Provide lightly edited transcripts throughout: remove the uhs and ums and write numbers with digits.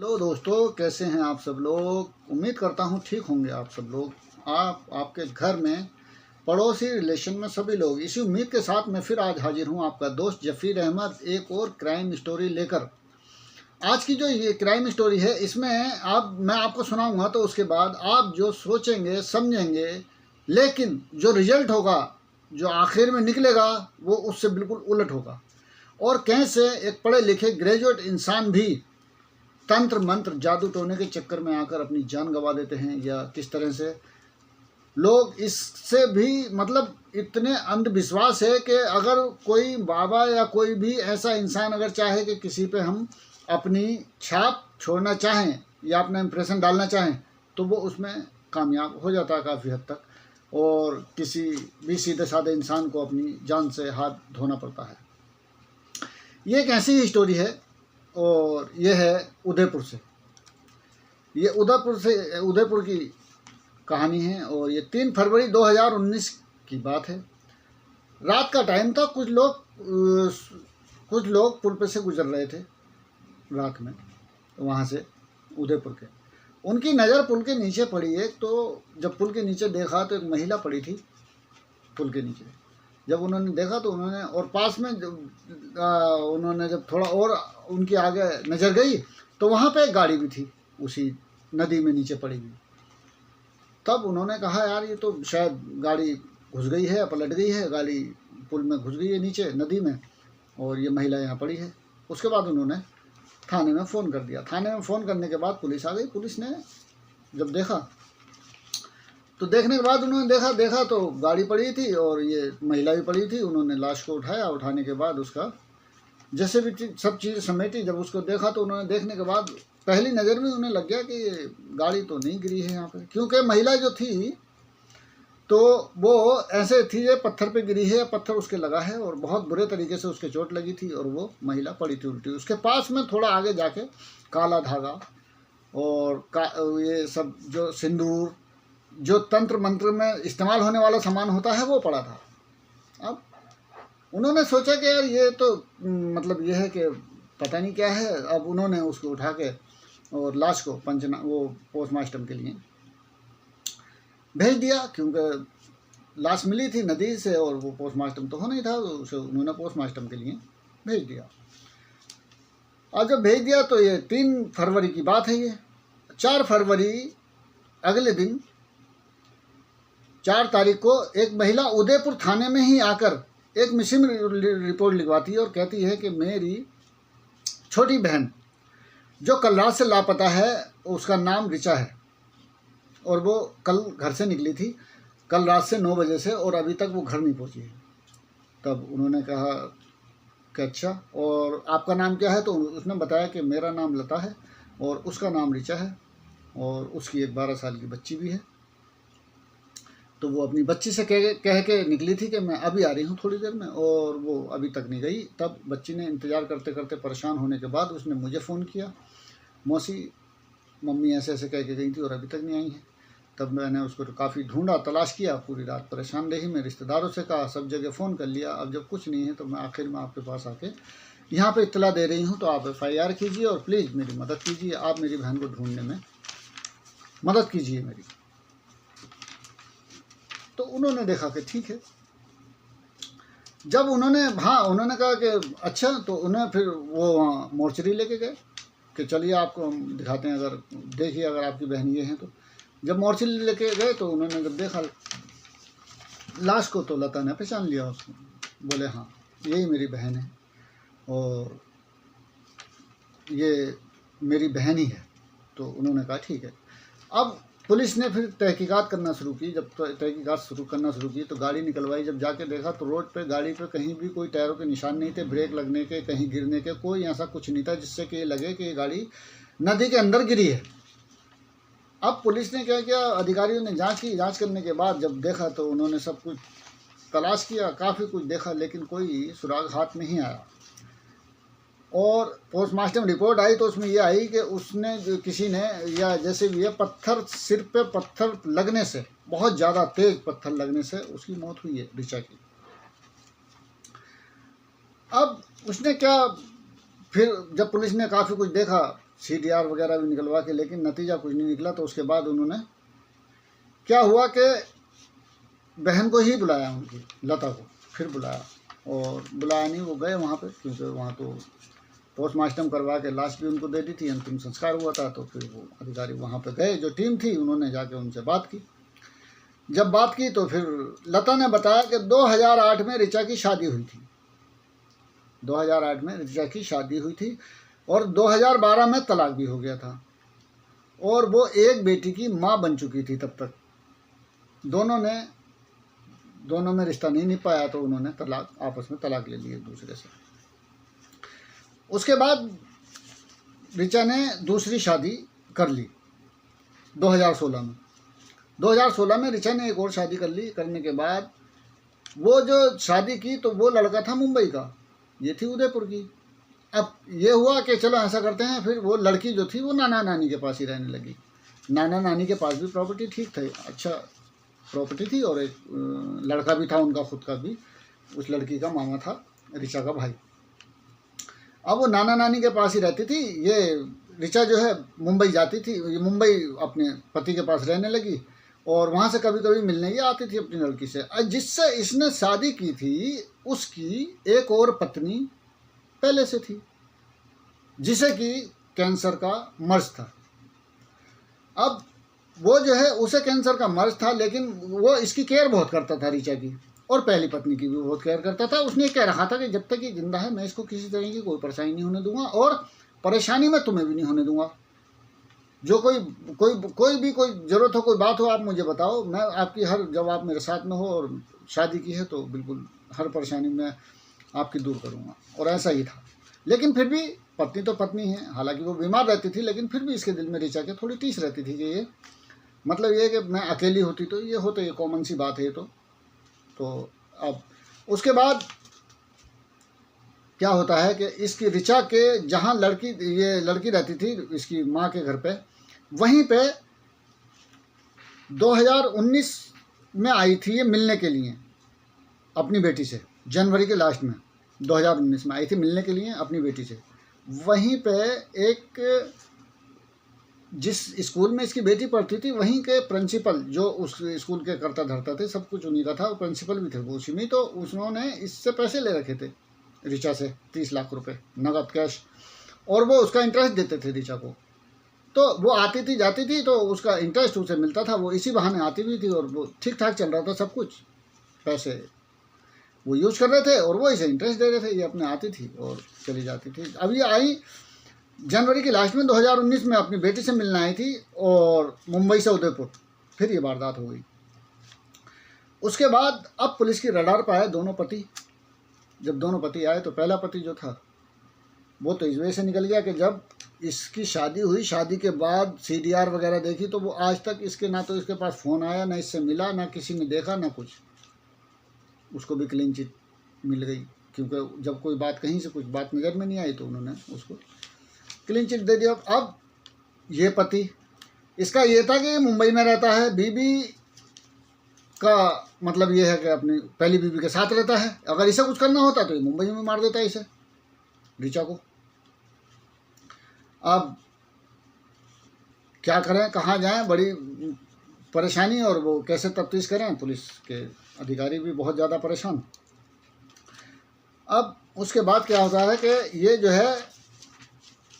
Hello दोस्तों, कैसे हैं आप सब लोग। उम्मीद करता हूं ठीक होंगे आप सब लोग। आपके घर में, पड़ोसी, रिलेशन में सभी लोग। इसी उम्मीद के साथ मैं फिर आज हाजिर हूं, आपका दोस्त जफीर अहमद, एक और क्राइम स्टोरी लेकर। आज की जो ये क्राइम स्टोरी है, इसमें मैं आपको सुनाऊंगा तो उसके बाद आप जो सोचेंगे समझेंगे, लेकिन जो रिजल्ट होगा, जो आखिर में निकलेगा, वो उससे बिल्कुल उलट होगा। और कैसे एक पढ़े लिखे ग्रेजुएट इंसान भी तंत्र मंत्र जादू टोने के चक्कर में आकर अपनी जान गंवा देते हैं, या किस तरह से लोग इससे भी मतलब इतने अंधविश्वास है कि अगर कोई बाबा या कोई भी ऐसा इंसान अगर चाहे कि किसी पे हम अपनी छाप छोड़ना चाहें या अपना इम्प्रेशन डालना चाहें, तो वो उसमें कामयाब हो जाता है काफ़ी हद तक, और किसी भी सीधे साधे इंसान को अपनी जान से हाथ धोना पड़ता है। ये एक ऐसी ही स्टोरी है, और ये है उदयपुर से। ये उदयपुर की कहानी है, और ये 3 फरवरी 2019 की बात है। रात का टाइम था। कुछ लोग पुल पे से गुजर रहे थे रात में, वहाँ से उदयपुर के। उनकी नज़र पुल के नीचे पड़ी है, तो जब पुल के नीचे देखा तो एक महिला पड़ी थी पुल के नीचे। जब उन्होंने देखा तो उन्होंने, और पास में उन्होंने जब थोड़ा और उनके आगे नज़र गई तो वहाँ पे एक गाड़ी भी थी उसी नदी में नीचे पड़ी हुई। तब उन्होंने कहा, यार ये तो शायद गाड़ी घुस गई है, पलट गई है, गाड़ी पुल में घुस गई है नीचे नदी में, और ये महिला यहाँ पड़ी है। उसके बाद उन्होंने थाने में फ़ोन कर दिया। थाने में फ़ोन करने के बाद पुलिस आ गई। पुलिस ने जब देखा तो देखने के बाद उन्होंने देखा तो गाड़ी पड़ी थी और ये महिला भी पड़ी थी। उन्होंने लाश को उठाया। उठाने के बाद उसका जैसे भी सब चीज़ समेटी। जब उसको देखा तो उन्होंने देखने के बाद पहली नज़र में उन्हें लग गया कि ये गाड़ी तो नहीं गिरी है यहाँ पे, क्योंकि महिला जो थी तो वो ऐसे थी, ये पत्थर पे गिरी है, पत्थर उसके लगा है और बहुत बुरे तरीके से उसके चोट लगी थी, और वो महिला पड़ी थी उल्टी। उसके पास में थोड़ा आगे जाके काला धागा और ये सब जो सिंदूर, जो तंत्र मंत्र में इस्तेमाल होने वाला सामान होता है, वो पड़ा था। अब उन्होंने सोचा कि यार ये तो मतलब ये है कि पता नहीं क्या है। अब उन्होंने उसको उठा के और लाश को वो पोस्टमार्टम के लिए भेज दिया, क्योंकि लाश मिली थी नदी से और वो पोस्टमार्टम तो होना ही था, तो उसे उन्होंने पोस्टमार्टम के लिए भेज दिया। और जब भेज दिया तो ये 3 फरवरी की बात है। ये 4 फरवरी अगले दिन 4 तारीख को एक महिला उदयपुर थाने में ही आकर एक मिसिंग रिपोर्ट लिखवाती है और कहती है कि मेरी छोटी बहन जो कल रात से लापता है, उसका नाम रिचा है, और वो कल घर से निकली थी, कल रात से 9 बजे से, और अभी तक वो घर नहीं पहुंची है। तब उन्होंने कहा कि अच्छा, और आपका नाम क्या है? तो उसने बताया कि मेरा नाम लता है और उसका नाम रिचा है, और उसकी एक 12 साल की बच्ची भी है। तो वो अपनी बच्ची से कह के निकली थी कि मैं अभी आ रही हूँ थोड़ी देर में, और वो अभी तक नहीं गई। तब बच्ची ने इंतज़ार करते करते परेशान होने के बाद उसने मुझे फ़ोन किया, मौसी मम्मी ऐसे ऐसे कह के गई थी और अभी तक नहीं आई है। तब मैंने उसको काफ़ी ढूंढा, तलाश किया, पूरी रात परेशान रही। मैं रिश्तेदारों से कहा, सब जगह फ़ोन कर लिया। अब जब कुछ नहीं है तो मैं आखिर में आपके पास आके यहाँ पे इत्तला दे रही हूँ। तो आप FIR कीजिए और प्लीज़ मेरी मदद कीजिए। आप मेरी बहन को ढूंढने में मदद कीजिए मेरी। तो उन्होंने देखा कि ठीक है। जब उन्होंने कहा कि अच्छा, तो उन्हें फिर वो वहाँ मोर्चरी लेके गए कि चलिए आपको हम दिखाते हैं, अगर देखिए अगर आपकी बहन ये हैं तो। जब मोर्चरी लेके गए तो उन्होंने जब देखा लाश को तो लता ने पहचान लिया उसको। बोले हाँ, यही मेरी बहन है और ये मेरी बहन ही है। तो उन्होंने कहा ठीक है। अब पुलिस ने फिर तहकीकात करना शुरू की। जब तहकीकात करना शुरू की तो गाड़ी निकलवाई। जब जाके देखा तो रोड पे गाड़ी पे कहीं भी कोई टायरों के निशान नहीं थे, ब्रेक लगने के, कहीं गिरने के, कोई ऐसा कुछ नहीं था जिससे कि ये लगे कि ये गाड़ी नदी के अंदर गिरी है। अब पुलिस ने क्या किया, अधिकारियों ने जांच की। जांच करने के बाद जब देखा तो उन्होंने सब कुछ तलाश किया, काफ़ी कुछ देखा, लेकिन कोई सुराग हाथ नहीं आया। और पोस्टमार्टम रिपोर्ट आई तो उसमें ये आई कि उसने जो किसी ने, या जैसे भी ये पत्थर, सिर पे पत्थर लगने से, बहुत ज़्यादा तेज पत्थर लगने से उसकी मौत हुई है रिचा की। अब उसने क्या, फिर जब पुलिस ने काफ़ी कुछ देखा CDR वगैरह भी निकलवा के, लेकिन नतीजा कुछ नहीं निकला। तो उसके बाद उन्होंने क्या हुआ कि बहन को ही बुलाया, उनकी लता को फिर बुलाया, और बुलाया नहीं, वो गए वहाँ पे, क्योंकि वहाँ तो पोस्टमार्टम करवा के लाश भी उनको दे दी थी, अंतिम संस्कार हुआ था। तो फिर वो अधिकारी वहाँ पे गए, जो टीम थी, उन्होंने जाके उनसे बात की। जब बात की तो फिर लता ने बताया कि 2008 में ऋचा की शादी हुई थी, 2008 में ऋचा की शादी हुई थी, और 2012 में तलाक भी हो गया था, और वो एक बेटी की माँ बन चुकी थी तब तक। दोनों में रिश्ता नहीं निभ पाया, तो उन्होंने आपस में तलाक ले ली एक दूसरे से। उसके बाद ऋचा ने दूसरी शादी कर ली 2016 में। 2016 में ऋचा ने एक और शादी कर ली। करने के बाद वो जो शादी की, तो वो लड़का था मुंबई का, ये थी उदयपुर की। अब ये हुआ कि चलो ऐसा करते हैं, फिर वो लड़की जो थी वो नाना नानी के पास ही रहने लगी। नाना नानी के पास भी प्रॉपर्टी ठीक थी, अच्छा प्रॉपर्टी थी, और एक लड़का भी था उनका खुद का भी, उस लड़की का मामा था, ऋचा का भाई। अब वो नाना नानी के पास ही रहती थी। ये ऋचा जो है मुंबई जाती थी, ये मुंबई अपने पति के पास रहने लगी, और वहाँ से कभी कभी मिलने ही आती थी अपनी लड़की से। जिससे इसने शादी की थी, उसकी एक और पत्नी पहले से थी, जिसे कि कैंसर का मर्ज था। अब वो जो है, उसे कैंसर का मर्ज था, लेकिन वो इसकी केयर बहुत करता था, ऋचा की, और पहली पत्नी की भी बहुत केयर करता था। उसने कह रखा था कि जब तक ये जिंदा है, मैं इसको किसी तरह की कोई परेशानी नहीं होने दूंगा, और परेशानी मैं तुम्हें भी नहीं होने दूंगा। जो कोई भी कोई जरूरत हो, कोई बात हो, आप मुझे बताओ, मैं आपकी जब आप मेरे साथ में हो और शादी की है, तो बिल्कुल हर परेशानी मैं आपकी दूर करूँगा। और ऐसा ही था। लेकिन फिर भी पत्नी तो पत्नी है, हालांकि वो बीमार रहती थी, लेकिन फिर भी इसके दिल में ऋचा के थोड़ी टीस रहती थी कि ये मतलब ये कि मैं अकेली होती तो ये होता, ये कॉमन सी बात है। तो अब उसके बाद क्या होता है कि इसकी ऋचा के जहाँ ये लड़की रहती थी इसकी माँ के घर पे, वहीं पे 2019 में आई थी ये मिलने के लिए अपनी बेटी से। जनवरी के लास्ट में 2019 में आई थी मिलने के लिए अपनी बेटी से। वहीं पे एक जिस स्कूल में इसकी बेटी पढ़ती थी, वहीं के प्रिंसिपल, जो उस स्कूल के करता धरता थे, सब कुछ उन्हीं का था, वो प्रिंसिपल भी थे वो उसी में। तो उन्होंने इससे पैसे ले रखे थे ऋचा से, 30 लाख रुपए नगद कैश, और वो उसका इंटरेस्ट देते थे ऋचा को। तो वो आती थी जाती थी, तो उसका इंटरेस्ट उसे मिलता था, वो इसी बहाने आती भी थी, और वो ठीक ठाक चल रहा था सब कुछ। पैसे वो यूज कर रहे थे, और वो इसे इंटरेस्ट दे रहे थे। ये अपने आती थी और चली जाती थी। अब ये आई जनवरी के लास्ट में 2019 में अपनी बेटी से मिलने आई थी, और मुंबई से उदयपुर फिर ये वारदात हो गई। उसके बाद अब पुलिस की रडार पर आए दोनों पति। जब दोनों पति आए, तो पहला पति जो था वो तो इस वजह से निकल गया कि जब इसकी शादी हुई, शादी के बाद CDR वगैरह देखी, तो वो आज तक इसके ना तो इसके पास फ़ोन आया, ना इससे मिला, ना किसी ने देखा, ना कुछ। उसको भी क्लीन चिट मिल गई, क्योंकि जब कोई बात कहीं से कुछ बात नज़र में नहीं आई, तो उन्होंने उसको क्लीन चिट दे दिया। अब ये पति, इसका ये था कि मुंबई में रहता है, बीबी का मतलब ये है कि अपनी पहली बीबी के साथ रहता है। अगर इसे कुछ करना होता तो ये मुंबई में मार देता है इसे, ऋचा को। अब क्या करें, कहाँ जाएं, बड़ी परेशानी, और वो कैसे तफ्तीश करें, पुलिस के अधिकारी भी बहुत ज़्यादा परेशान। अब उसके बाद क्या होता है कि ये जो है,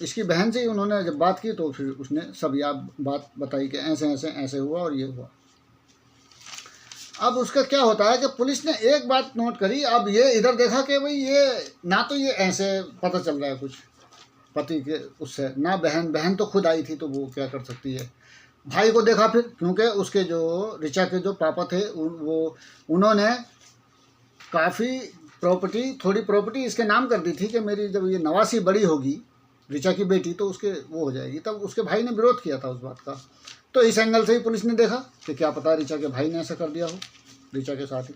इसकी बहन से ही उन्होंने जब बात की, तो फिर उसने सब बात बताई कि ऐसे ऐसे ऐसे हुआ और ये हुआ। अब उसका क्या होता है कि पुलिस ने एक बात नोट करी। अब ये इधर देखा कि भाई ये ना तो ये ऐसे पता चल रहा है कुछ पति के उससे, ना बहन तो खुद आई थी, तो वो क्या कर सकती है। भाई को देखा फिर, क्योंकि उसके जो ऋचा के जो पापा थे, उन्होंने काफ़ी प्रॉपर्टी, थोड़ी प्रॉपर्टी इसके नाम कर दी थी कि मेरी जब ये नवासी बड़ी होगी, ऋचा की बेटी, तो उसके वो हो जाएगी। तब उसके भाई ने विरोध किया था उस बात का। तो इस एंगल से ही पुलिस ने देखा कि क्या पता ऋचा के भाई ने ऐसा कर दिया हो ऋचा के साथ ही।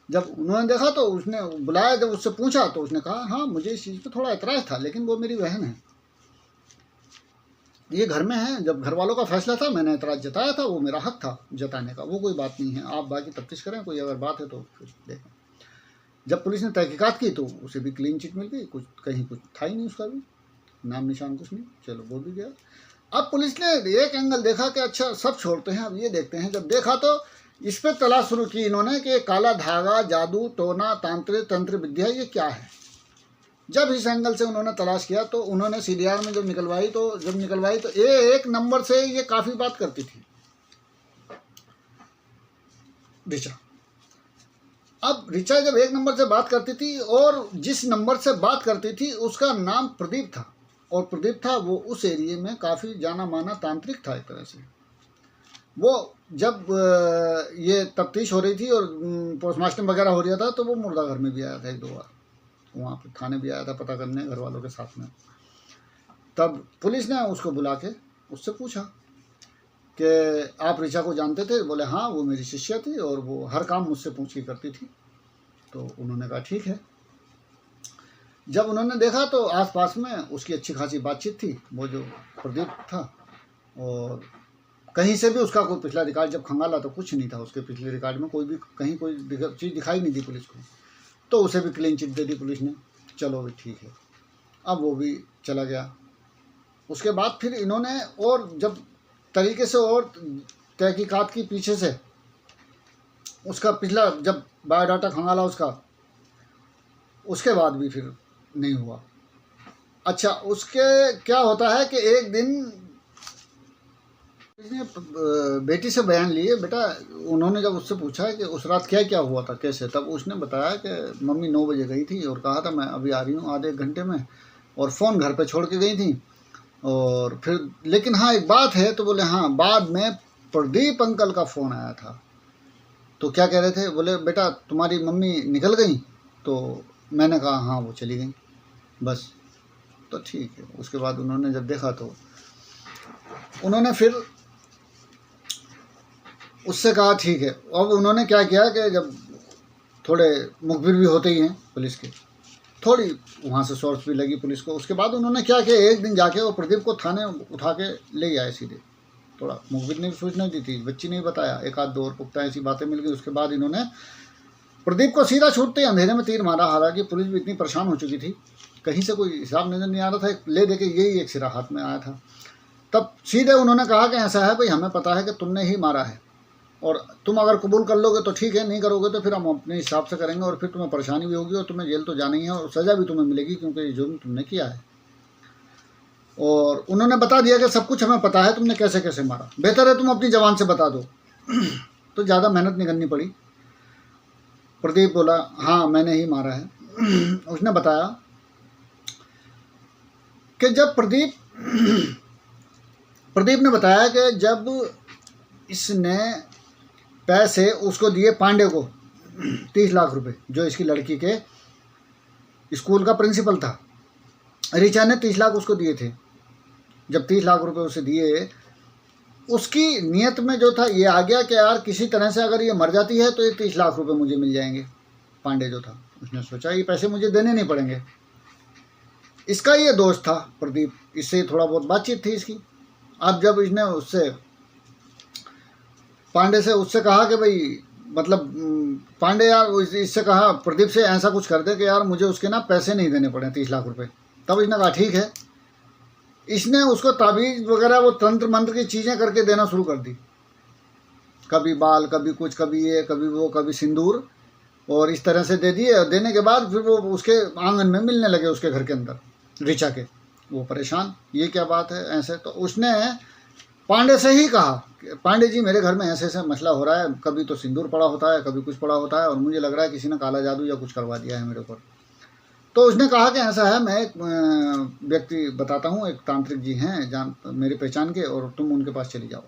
जब उन्होंने देखा तो उसने बुलाया, जब उससे पूछा तो उसने कहा हाँ मुझे इस चीज़ पे थोड़ा एतराज़ था, लेकिन वो मेरी बहन है, ये घर में है। जब घर वालों का फैसला था, मैंने एतराज़ जताया था, वो मेरा हक था जताने का, वो कोई बात नहीं है। आप बाकी तफ्तीश करें, कोई अगर बात है तो फिर देखें। जब पुलिस ने तहकीकात की तो उसे भी क्लीन चिट मिल गई, कुछ कहीं कुछ था ही नहीं उसका भी। नाम निशान कुछ नहीं, चलो वो भी गया। अब पुलिस ने एक एंगल देखा कि अच्छा सब छोड़ते हैं, अब ये देखते हैं। जब देखा तो इस पर तलाश शुरू की इन्होंने कि काला धागा, जादू टोना, तंत्र विद्या ये क्या है। जब इस एंगल से उन्होंने तलाश किया तो उन्होंने सीडीआर में जब निकलवाई तो एक नंबर से ये काफ़ी बात करती थी ऋचा। अब ऋचा जब एक नंबर से बात करती थी और जिस नंबर से बात करती थी उसका नाम प्रदीप था, और प्रदीप था वो उस एरिया में काफ़ी जाना माना तांत्रिक था एक तरह से। वो जब ये तफ्तीश हो रही थी और पोस्टमार्टम वगैरह हो रहा था तो वो मुर्दा घर में भी आया था 1-2 बार, वहाँ पर थाने भी आया था पता करने घर वालों के साथ में। तब पुलिस ने उसको बुला के उससे पूछा कि आप ऋचा को जानते थे? बोले हाँ, वो मेरी शिष्या थी और वो हर काम मुझसे पूछ के करती थी। तो उन्होंने कहा ठीक है। जब उन्होंने देखा तो आसपास में उसकी अच्छी खासी बातचीत थी, वो जो प्रदीप था, और कहीं से भी उसका कोई पिछला रिकॉर्ड जब खंगाला तो कुछ नहीं था उसके पिछले रिकॉर्ड में, कोई भी कहीं कोई चीज़ दिखाई नहीं दी पुलिस को। तो उसे भी क्लीन चिट दे दी पुलिस ने, चलो भी ठीक है। अब वो भी चला गया। उसके बाद फिर इन्होंने और जब तरीके से और तहकीकात की पीछे से उसका पिछला जब बायोडाटा खंगाला उसके बाद भी फिर नहीं हुआ। अच्छा, उसके क्या होता है कि एक दिन इसने बेटी से बयान लिए, बेटा उन्होंने जब उससे पूछा कि उस रात क्या क्या हुआ था कैसे, तब उसने बताया कि मम्मी 9 बजे गई थी और कहा था मैं अभी आ रही हूँ आधे एक घंटे में, और फ़ोन घर पे छोड़ के गई थी। और फिर लेकिन हाँ एक बात है, तो बोले हाँ बाद में प्रदीप अंकल का फ़ोन आया था। तो क्या कह रहे थे? बोले बेटा तुम्हारी मम्मी निकल गई? तो मैंने कहा हाँ वो चली गई बस। तो ठीक है। उसके बाद उन्होंने जब देखा तो उन्होंने फिर उससे कहा ठीक है। अब उन्होंने क्या किया कि जब थोड़े मुखबिर भी होते ही हैं पुलिस के, थोड़ी वहाँ से सोर्स भी लगी पुलिस को। उसके बाद उन्होंने क्या किया, एक दिन जाके वो प्रदीप को थाने उठा के ले आए सीधे। थोड़ा मुखबिर ने भी सूचना दी थी, बच्ची ने भी बताया, एक आध दो और पुख्ता ऐसी बातें मिल गई। उसके बाद इन्होंने प्रदीप को सीधा छूटते ही अंधेरे में तीर मारा। हालांकि पुलिस भी इतनी परेशान हो चुकी थी, कहीं से कोई हिसाब नज़र नहीं आ रहा था, ले दे के यही एक सिरा हाथ में आया था। तब सीधे उन्होंने कहा कि ऐसा है भाई, हमें पता है कि तुमने ही मारा है, और तुम अगर कबूल कर लोगे तो ठीक है, नहीं करोगे तो फिर हम अपने हिसाब से करेंगे, और फिर तुम्हें परेशानी भी होगी और तुम्हें जेल तो जाना ही है और सज़ा भी तुम्हें मिलेगी क्योंकि ये जुर्म तुमने किया है। और उन्होंने बता दिया कि सब कुछ हमें पता है, तुमने कैसे कैसे मारा, बेहतर है तुम अपनी ज़बान से बता दो। तो ज़्यादा मेहनत नहीं करनी पड़ी। प्रदीप बोला हाँ मैंने ही मारा है। उसने बताया कि जब प्रदीप ने बताया कि जब इसने पैसे उसको दिए पांडे को 30 लाख रुपए, जो इसकी लड़की के स्कूल का प्रिंसिपल था, ऋचा ने 30 लाख उसको दिए थे। जब 30 लाख रुपए उसे दिए, उसकी नीयत में जो था ये आ गया कि यार किसी तरह से अगर ये मर जाती है तो ये 30 लाख रुपए मुझे मिल जाएंगे। पांडे जो था उसने सोचा ये पैसे मुझे देने नहीं पड़ेंगे। इसका ये दोस्त था प्रदीप, इससे थोड़ा बहुत बातचीत थी इसकी। अब जब इसने उससे पांडे से उससे कहा कि भाई मतलब पांडे यार इससे कहा प्रदीप से ऐसा कुछ कर दे कि यार मुझे उसके ना पैसे नहीं देने पड़े 30 लाख रुपए। तब इसने कहा ठीक है। इसने उसको ताबीज़ वगैरह वो तंत्र मंत्र की चीज़ें करके देना शुरू कर दी, कभी बाल, कभी कुछ, कभी ये, कभी वो, कभी सिंदूर, और इस तरह से दे दिए। देने के बाद फिर वो उसके आंगन में मिलने लगे उसके घर के अंदर ऋचा के। वो परेशान, ये क्या बात है ऐसे। तो उसने पांडे से ही कहा कि पांडे जी मेरे घर में ऐसे ऐसे मसला हो रहा है, कभी तो सिंदूर पड़ा होता है, कभी कुछ पड़ा होता है, और मुझे लग रहा है किसी ने काला जादू या कुछ करवा दिया है मेरे ऊपर। तो उसने कहा कि ऐसा है, मैं एक व्यक्ति बताता हूँ, एक तांत्रिक जी हैं जान मेरी पहचान के, और तुम उनके पास चली जाओ।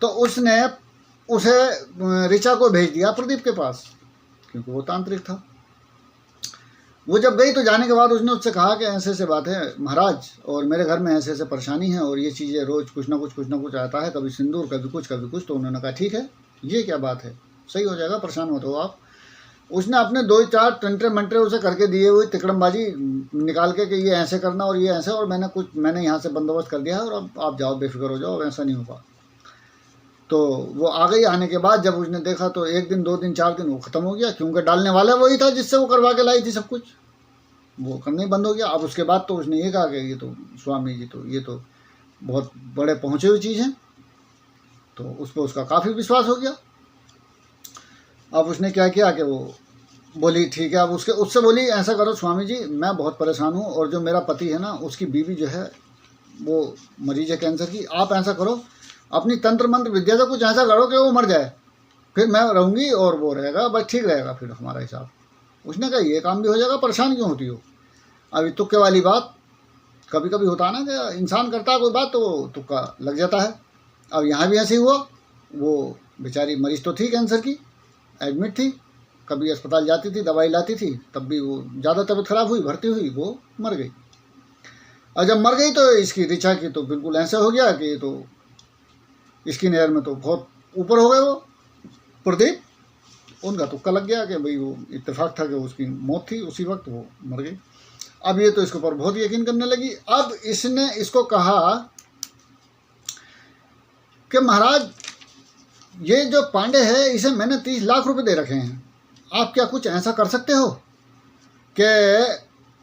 तो उसने उसे ऋचा को भेज दिया प्रदीप के पास, क्योंकि वो तांत्रिक था। वो जब गई तो जाने के बाद उसने उससे कहा कि ऐसे ऐसे बात है महाराज, और मेरे घर में ऐसे ऐसे परेशानी है, और ये चीज़ें रोज़ कुछ ना कुछ आता है, कभी सिंदूर, कभी कुछ कभी कुछ। तो उन्होंने कहा ठीक है, ये क्या बात है, सही हो जाएगा, परेशान मत हो आप। उसने अपने 2-4 टंटरे मंटरे उसे करके दिए हुए, तिकड़मबाजी निकाल के कि ये ऐसे करना और ये ऐसे, और मैंने यहाँ से बंदोबस्त कर दिया है, और अब आप जाओ, बेफिक्र हो जाओ, ऐसा नहीं होगा। तो वो आ गई। आने के बाद जब उसने देखा तो 1 दिन 2 दिन 4 दिन वो ख़त्म हो गया, क्योंकि डालने वाला वही था जिससे वो करवा के लाई थी सब कुछ। वो करना ही बंद हो गया। अब उसके बाद तो उसने ये कहा कि ये तो स्वामी जी तो ये तो बहुत बड़े पहुँचे हुई चीज़ हैं, तो उस पर उसका काफ़ी विश्वास हो गया। अब उसने क्या किया कि वो बोली ठीक है, अब उससे बोली ऐसा करो स्वामी जी, मैं बहुत परेशान हूँ और जो मेरा पति है ना उसकी बीवी जो है वो मरीज है कैंसर की, आप ऐसा करो अपनी तंत्र मंत्र विद्या से कुछ ऐसा करो कि वो मर जाए, फिर मैं रहूँगी और वो रहेगा, बस ठीक रहेगा फिर हमारा हिसाब। उसने कहा ये काम भी हो जाएगा, परेशान क्यों होती हो। अभी तुक्के वाली बात कभी कभी होता है ना कि इंसान करता है कोई बात तो तुक्का लग जाता है। अब यहाँ भी ऐसे ही हुआ, वो बेचारी मरीज तो थी कैंसर की, एडमिट थी, कभी अस्पताल जाती थी, दवाई लाती थी, तब भी वो ज़्यादा तबीयत खराब हुई, भर्ती हुई, वो मर गई। और जब मर गई तो इसकी ऋचा की तो बिल्कुल ऐसा हो गया कि तो इसकी नज़र में तो बहुत ऊपर हो गए वो प्रदीप। उनका तुक्का लग गया कि भाई वो इत्तेफाक था कि उसकी मौत थी उसी वक्त, वो मर गई। अब ये तो इसके ऊपर बहुत यकीन करने लगी। अब इसने इसको कहा कि महाराज ये जो पांडे है इसे मैंने 30 लाख रुपए दे रखे हैं, आप क्या कुछ ऐसा कर सकते हो कि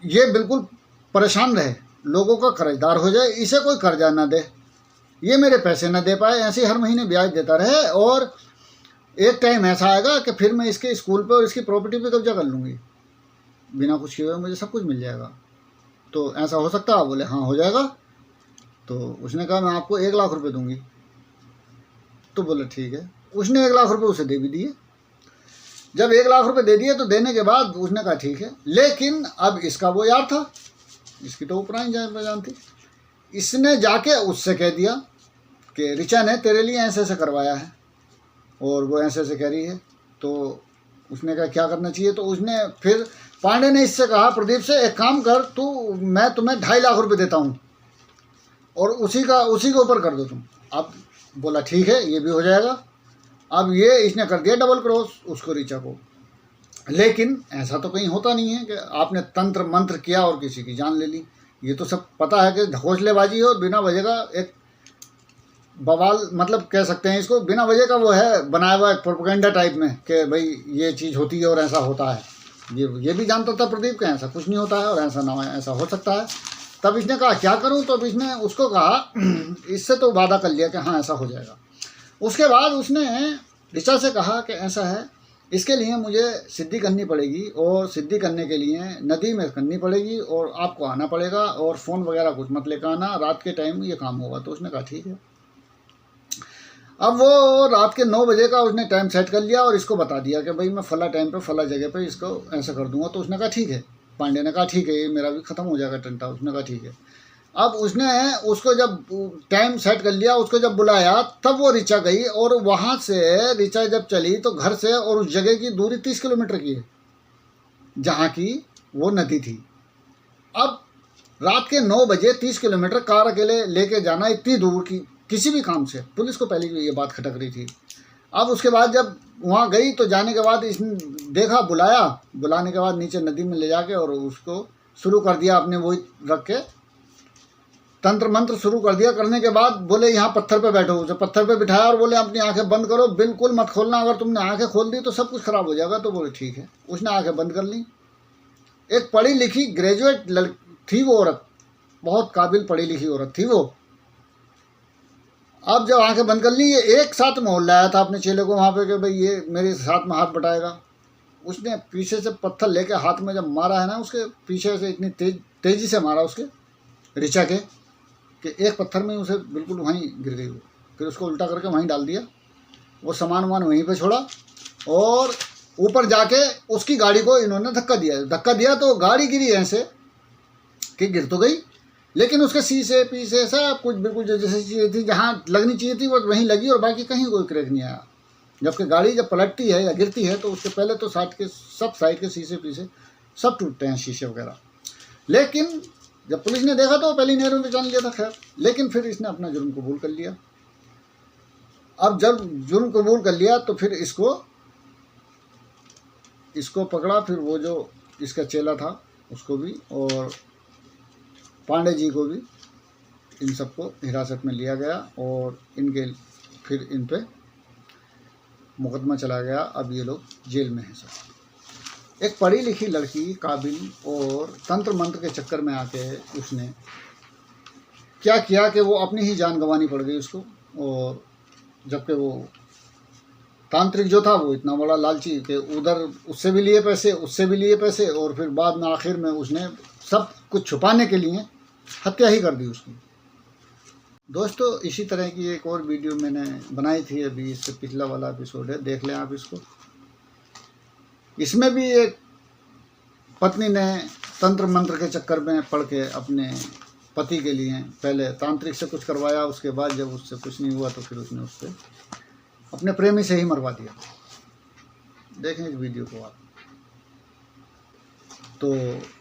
ये बिल्कुल परेशान रहे, लोगों का कर्जदार हो जाए, इसे कोई कर्जा ना दे, ये मेरे पैसे ना दे पाए, ऐसे हर महीने ब्याज देता रहे, और एक टाइम ऐसा आएगा कि फिर मैं इसके स्कूल पे और इसकी प्रॉपर्टी पे कब्जा कर लूँगी, बिना कुछ किए हुए मुझे सब कुछ मिल जाएगा, तो ऐसा हो सकता है। बोले हाँ हो जाएगा। तो उसने कहा मैं आपको 1 लाख रुपए दूंगी। तो बोले ठीक है। उसने 1 लाख रुपए उसे दे भी दिए। जब 1 लाख रुपए दे दिए तो देने के बाद उसने कहा ठीक है, लेकिन अब इसका वो यार था, इसकी तो पुरानी जान थी, इसने जाके उससे कह दिया कि ऋचा ने तेरे लिए ऐसे ऐसे करवाया है और वो ऐसे ऐसे कह रही है। तो उसने कहा क्या करना चाहिए। तो उसने फिर पांडे ने इससे कहा प्रदीप से एक काम कर तू, मैं तुम्हें 2.5 लाख रुपए देता हूँ और उसी के ऊपर कर दो तुम। अब बोला ठीक है ये भी हो जाएगा। अब ये इसने कर दिया डबल क्रॉस उसको, ऋचा को। लेकिन ऐसा तो कहीं होता नहीं है कि आपने तंत्र मंत्र किया और किसी की जान ले ली। ये तो सब पता है कि ढकोसलेबाजी है और बिना वजह का एक बवाल, मतलब कह सकते हैं इसको, बिना वजह का वो है बनाया हुआ एक प्रोपेगेंडा टाइप में कि भाई ये चीज़ होती है और ऐसा होता है। ये भी जानता था प्रदीप का ऐसा कुछ नहीं होता है और ऐसा ना ऐसा हो सकता है। तब इसने कहा क्या करूं। तो अब इसने उसको कहा, इससे तो वादा कर लिया कि हाँ ऐसा हो जाएगा। उसके बाद उसने ऋचा से कहा कि ऐसा है, इसके लिए मुझे सिद्धि करनी पड़ेगी और सिद्धि करने के लिए नदी में करनी पड़ेगी और आपको आना पड़ेगा और फ़ोन वगैरह कुछ मत लेकर आना, रात के टाइम ये काम होगा। तो उसने कहा ठीक है। अब वो रात के 9 बजे का उसने टाइम सेट कर लिया और इसको बता दिया कि भाई मैं फला टाइम पे फला जगह पे इसको ऐसा कर दूंगा। तो उसने कहा ठीक है। पांडे ने कहा ठीक है, ये मेरा भी ख़त्म हो जाएगा टंटा। उसने कहा ठीक है। अब उसने उसको जब टाइम सेट कर लिया, उसको जब बुलाया तब वो ऋचा गई और वहाँ से ऋचा जब चली तो घर से और उस जगह की दूरी 30 किलोमीटर की है जहाँ की वो नदी थी। अब रात के 9 बजे 30 किलोमीटर कार अकेले लेके जाना इतनी दूर की किसी भी काम से, पुलिस को पहले ये बात खटक रही थी। अब उसके बाद जब वहाँ गई तो जाने के बाद इसने देखा, बुलाया, बुलाने के बाद नीचे नदी में ले जाके और उसको शुरू कर दिया अपने वही रख के तंत्र मंत्र शुरू कर दिया। करने के बाद बोले यहाँ पत्थर पे बैठो, उसे पत्थर पे बिठाया और बोले अपनी आंखें बंद करो, बिल्कुल मत खोलना, अगर तुमने आंखें खोल दी तो सब कुछ खराब हो जाएगा। तो बोले ठीक है। उसने आंखें बंद कर ली। एक पढ़ी लिखी ग्रेजुएट थी वो औरत, बहुत काबिल पढ़ी लिखी औरत थी वो। अब जब आंखें बंद कर ली, ये एक साथ मोल लाया था अपने चेले को वहाँ पे कि भाई ये मेरे साथ में हाथ बटाएगा। उसने पीछे से पत्थर लेके हाथ में जब मारा है ना, उसके पीछे से इतनी तेजी से मारा उसके ऋचा के कि एक पत्थर में उसे बिल्कुल वहीं गिर गई वो। फिर उसको उल्टा करके वहीं डाल दिया, वो सामान वामान वहीं पे छोड़ा और ऊपर जाके उसकी गाड़ी को इन्होंने धक्का दिया तो गाड़ी गिरी ऐसे कि गिर तो गई, लेकिन उसके शीशे पीछे सब कुछ बिल्कुल जैसे चीज़ें थी, जहाँ लगनी चाहिए थी वो वहीं लगी और बाकी कहीं कोई क्रैक नहीं आया। जबकि गाड़ी जब पलटती है या गिरती है तो उससे पहले तो साइड के शीशे पीछे सब टूटते हैं, शीशे वगैरह। लेकिन जब पुलिस ने देखा तो पहली नहरों में जान लिया था खैर, लेकिन फिर इसने अपना जुर्म कबूल कर लिया। अब जब जुर्म कबूल कर लिया तो फिर इसको पकड़ा, फिर वो जो इसका चेला था उसको भी और पांडे जी को भी, इन सबको हिरासत में लिया गया और फिर इन पे मुकदमा चला गया। अब ये लोग जेल में हैं सब। एक पढ़ी लिखी लड़की काबिल और तंत्र मंत्र के चक्कर में आके उसने क्या किया कि वो अपनी ही जान गंवानी पड़ गई उसको। और जबकि वो तांत्रिक जो था वो इतना बड़ा लालची कि उधर उससे भी लिए पैसे, उससे भी लिए पैसे, और फिर बाद में आखिर में उसने सब कुछ छुपाने के लिए हत्या ही कर दी उसकी। दोस्तों इसी तरह की एक और वीडियो मैंने बनाई थी, अभी इससे पिछला वाला एपिसोड है, देख लें आप इसको। इसमें भी एक पत्नी ने तंत्र मंत्र के चक्कर में पड़ के अपने पति के लिए पहले तांत्रिक से कुछ करवाया, उसके बाद जब उससे कुछ नहीं हुआ तो फिर उसने उससे अपने प्रेमी से ही मरवा दिया। देखें इस वीडियो को आप। तो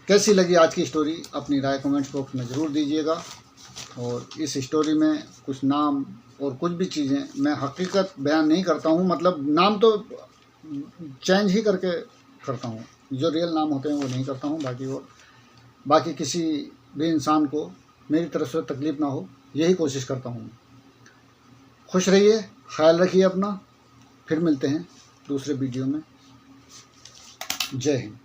कैसी लगी आज की स्टोरी, अपनी राय कमेंट्स बॉक्स में ज़रूर दीजिएगा। और इस स्टोरी में कुछ नाम और कुछ भी चीज़ें मैं हकीकत बयान नहीं करता हूँ, मतलब नाम तो चेंज ही करके करता हूँ, जो रियल नाम होते हैं वो नहीं करता हूँ। बाकी किसी भी इंसान को मेरी तरफ से तकलीफ़ ना हो, यही कोशिश करता हूँ। खुश रहिए, ख्याल रखिए अपना, फिर मिलते हैं दूसरे वीडियो में। जय हिंद।